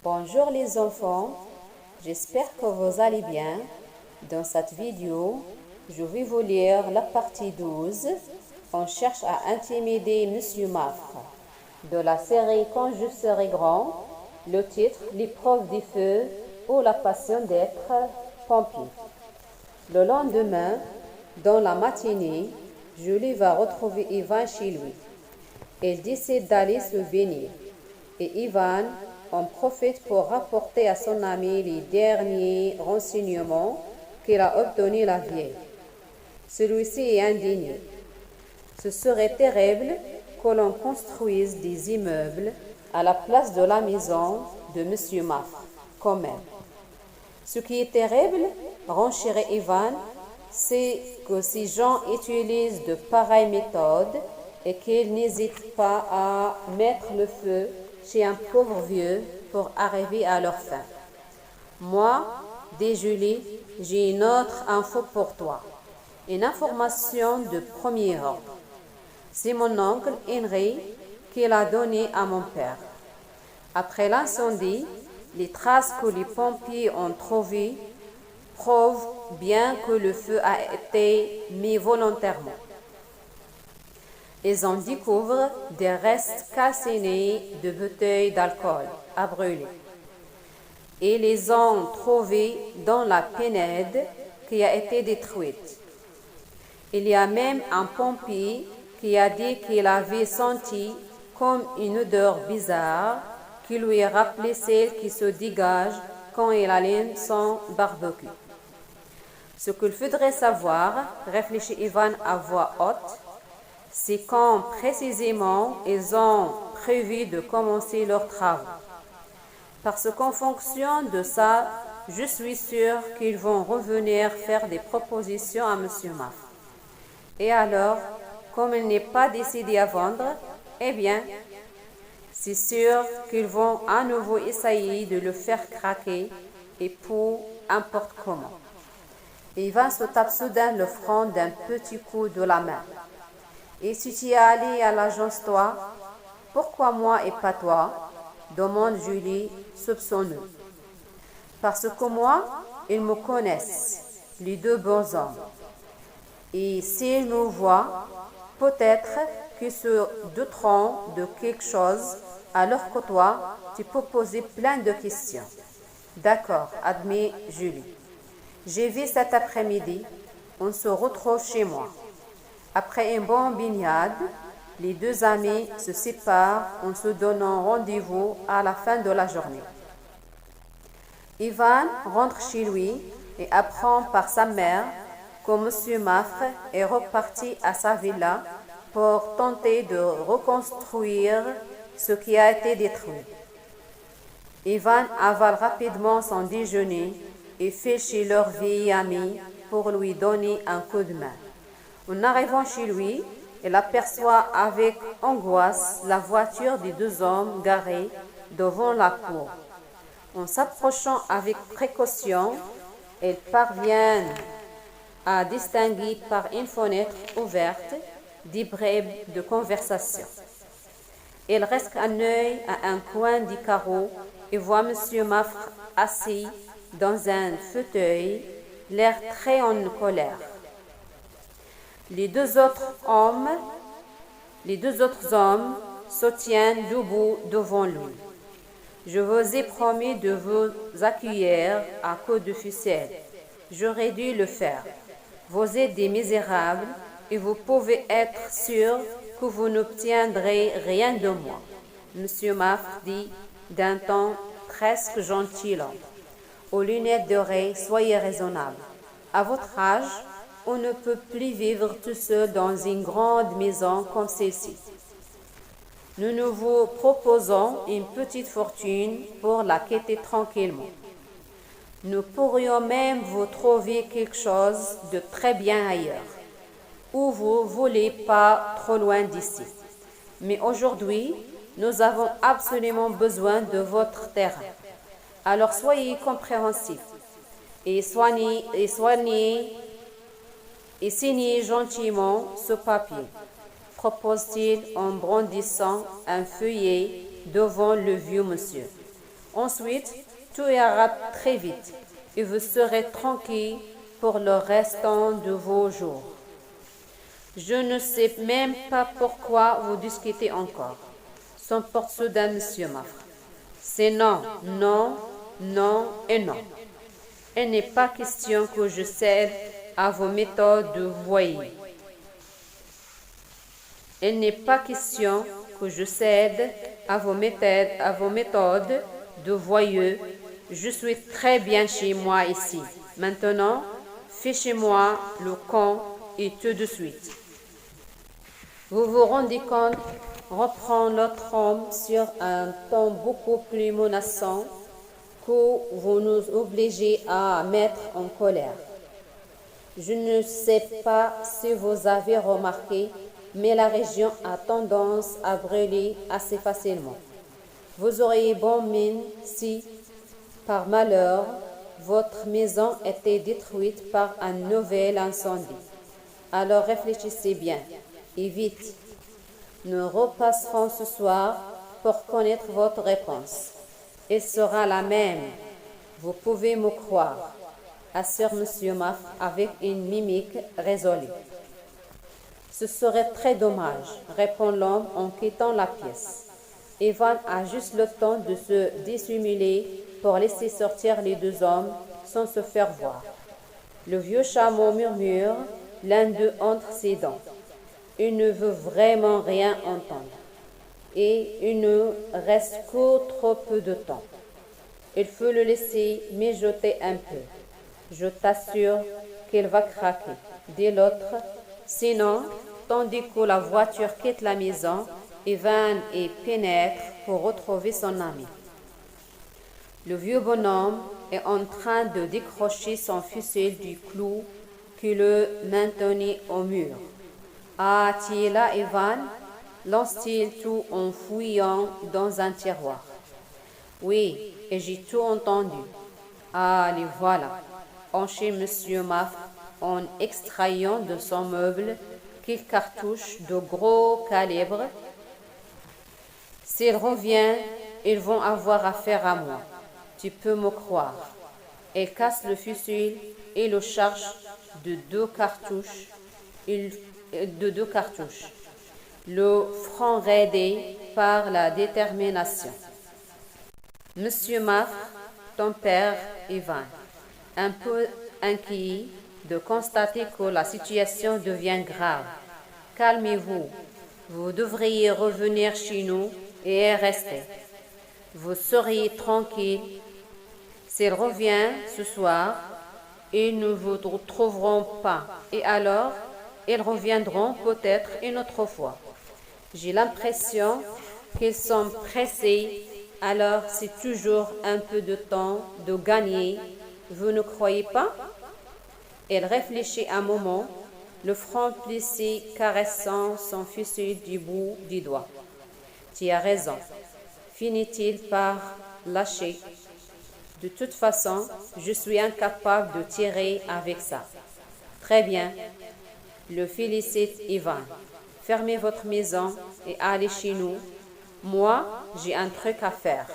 Bonjour les enfants, j'espère que vous allez bien. Dans cette vidéo, je vais vous lire la partie 12. On cherche à intimider Monsieur Mafre. De la série Quand je serai grand, le titre L'épreuve du feu ou la passion d'être pompier. Le lendemain, dans la matinée, Julie va retrouver Ivan chez lui. Elle décide d'aller se baigner. Et Ivan en profite pour rapporter à son ami les derniers renseignements qu'il a obtenus la veille. Celui-ci est indigné. Ce serait terrible que l'on construise des immeubles à la place de la maison de M. Mafre, quand même. Ce qui est terrible, renchérit Ivan, c'est que ces gens utilisent de pareilles méthodes et qu'ils n'hésitent pas à mettre le feu chez un pauvre vieux pour arriver à leur fin. Moi, dit Julie, j'ai une autre info pour toi. Une information de premier ordre. C'est mon oncle Henry qui l'a donnée à mon père. Après l'incendie, les traces que les pompiers ont trouvées prouvent bien que le feu a été mis volontairement. Ils en découvrent des restes calcinés de bouteilles d'alcool à brûler. Et les ont trouvés dans la pinède qui a été détruite. Il y a même un pompier qui a dit qu'il avait senti comme une odeur bizarre qui lui rappelait celle qui se dégage quand il allume son barbecue. Ce qu'il faudrait savoir, réfléchit Ivan à voix haute, c'est quand précisément ils ont prévu de commencer leurs travaux. Parce qu'en fonction de ça, je suis sûre qu'ils vont revenir faire des propositions à M. Mafre. Et alors, comme il n'est pas décidé à vendre, eh bien, c'est sûr qu'ils vont à nouveau essayer de le faire craquer et pour n'importe comment. Ivan se tape soudain le front d'un petit coup de la main. Et si tu es allé à l'agence, toi, pourquoi moi et pas toi? Demande Julie, soupçonneuse. Parce que moi, ils me connaissent, les deux bons hommes. Et s'ils nous voient, peut-être qu'ils se douteront de quelque chose, alors que toi, tu peux poser plein de questions. D'accord, admet Julie. J'ai vu cet après-midi, on se retrouve chez moi. Après une bonne baignade, les deux amis se séparent en se donnant rendez-vous à la fin de la journée. Ivan rentre chez lui et apprend par sa mère que M. Mafre est reparti à sa villa pour tenter de reconstruire ce qui a été détruit. Ivan avale rapidement son déjeuner et file chez leur vieil ami pour lui donner un coup de main. En arrivant chez lui, il aperçoit avec angoisse la voiture des deux hommes garée devant la cour. En s'approchant avec précaution, il parvient à distinguer par une fenêtre ouverte des bribes de conversation. Il reste un œil à un coin du carreau et voit M. Mafre assis dans un fauteuil, l'air très en colère. Les deux autres hommes se tiennent debout devant lui. Je vous ai promis de vous accueillir à coups de ficelle. J'aurais dû le faire. Vous êtes des misérables et vous pouvez être sûr que vous n'obtiendrez rien de moi. M. Mafre dit d'un ton presque gentilhomme. Aux lunettes d'oreille, soyez raisonnable. À votre âge, on ne peut plus vivre tout seul dans une grande maison comme celle-ci. Nous vous proposons une petite fortune pour la quitter tranquillement. Nous pourrions même vous trouver quelque chose de très bien ailleurs, où vous ne voulez pas trop loin d'ici. Mais aujourd'hui, nous avons absolument besoin de votre terrain. Alors soyez compréhensifs et signez gentiment ce papier, propose-t-il en brandissant un feuillet devant le vieux monsieur. Ensuite, tout ira très vite et vous serez tranquille pour le restant de vos jours. Je ne sais même pas pourquoi vous discutez encore. S'emporte soudain Monsieur Mafra. C'est non, non, non et non. Il n'est pas question que je cède à vos méthodes de voyez. Il n'est pas question que je cède à vos méthodes de voyeux. Je suis très bien chez moi ici. Maintenant, fichez-moi le camp et tout de suite. Vous vous rendez compte, reprend l'autre homme sur un ton beaucoup plus menaçant, que vous nous obligez à mettre en colère. Je ne sais pas si vous avez remarqué, mais la région a tendance à brûler assez facilement. Vous auriez bonne mine si, par malheur, votre maison était détruite par un nouvel incendie. Alors réfléchissez bien, et vite. Nous repasserons ce soir pour connaître votre réponse. Elle sera la même. Vous pouvez me croire, assure M. Maf avec une mimique résolue. Ce serait très dommage, répond l'homme en quittant la pièce. Ivan a juste le temps de se dissimuler pour laisser sortir les deux hommes sans se faire voir. Le vieux chameau murmure, l'un d'eux entre ses dents. Il ne veut vraiment rien entendre. Et il ne reste que trop peu de temps. Il faut le laisser mijoter un peu. Je t'assure qu'il va craquer, dit l'autre. Sinon, tandis que la voiture quitte la maison, Ivan y pénètre pour retrouver son ami. Le vieux bonhomme est en train de décrocher son fusil du clou qui le maintenait au mur. Ah, tu es là, Ivan, lance-t-il tout en fouillant dans un tiroir. Oui, et j'ai tout entendu. Ah, les voilà, enchaîne M. Maf en extrayant de son meuble quelques cartouches de gros calibre. S'il revient, ils vont avoir affaire à moi. Tu peux me croire. Elle casse le fusil et le charge de deux cartouches. Le front raidé par la détermination. Monsieur Maf, ton père Ivan, un peu inquiet de constater que la situation devient grave. Calmez-vous. Vous devriez revenir chez nous et y rester. Vous seriez tranquille. S'il revient ce soir, ils ne vous trouveront pas. Et alors, ils reviendront peut-être une autre fois. J'ai l'impression qu'ils sont pressés, alors c'est toujours un peu de temps de gagner. Vous ne croyez pas? Elle réfléchit un moment, le front plissé caressant son fusil du bout du doigt. Tu as raison, finit-il par lâcher. De toute façon, je suis incapable de tirer avec ça. Très bien, le félicite Ivan. Fermez votre maison et allez chez nous. Moi, j'ai un truc à faire.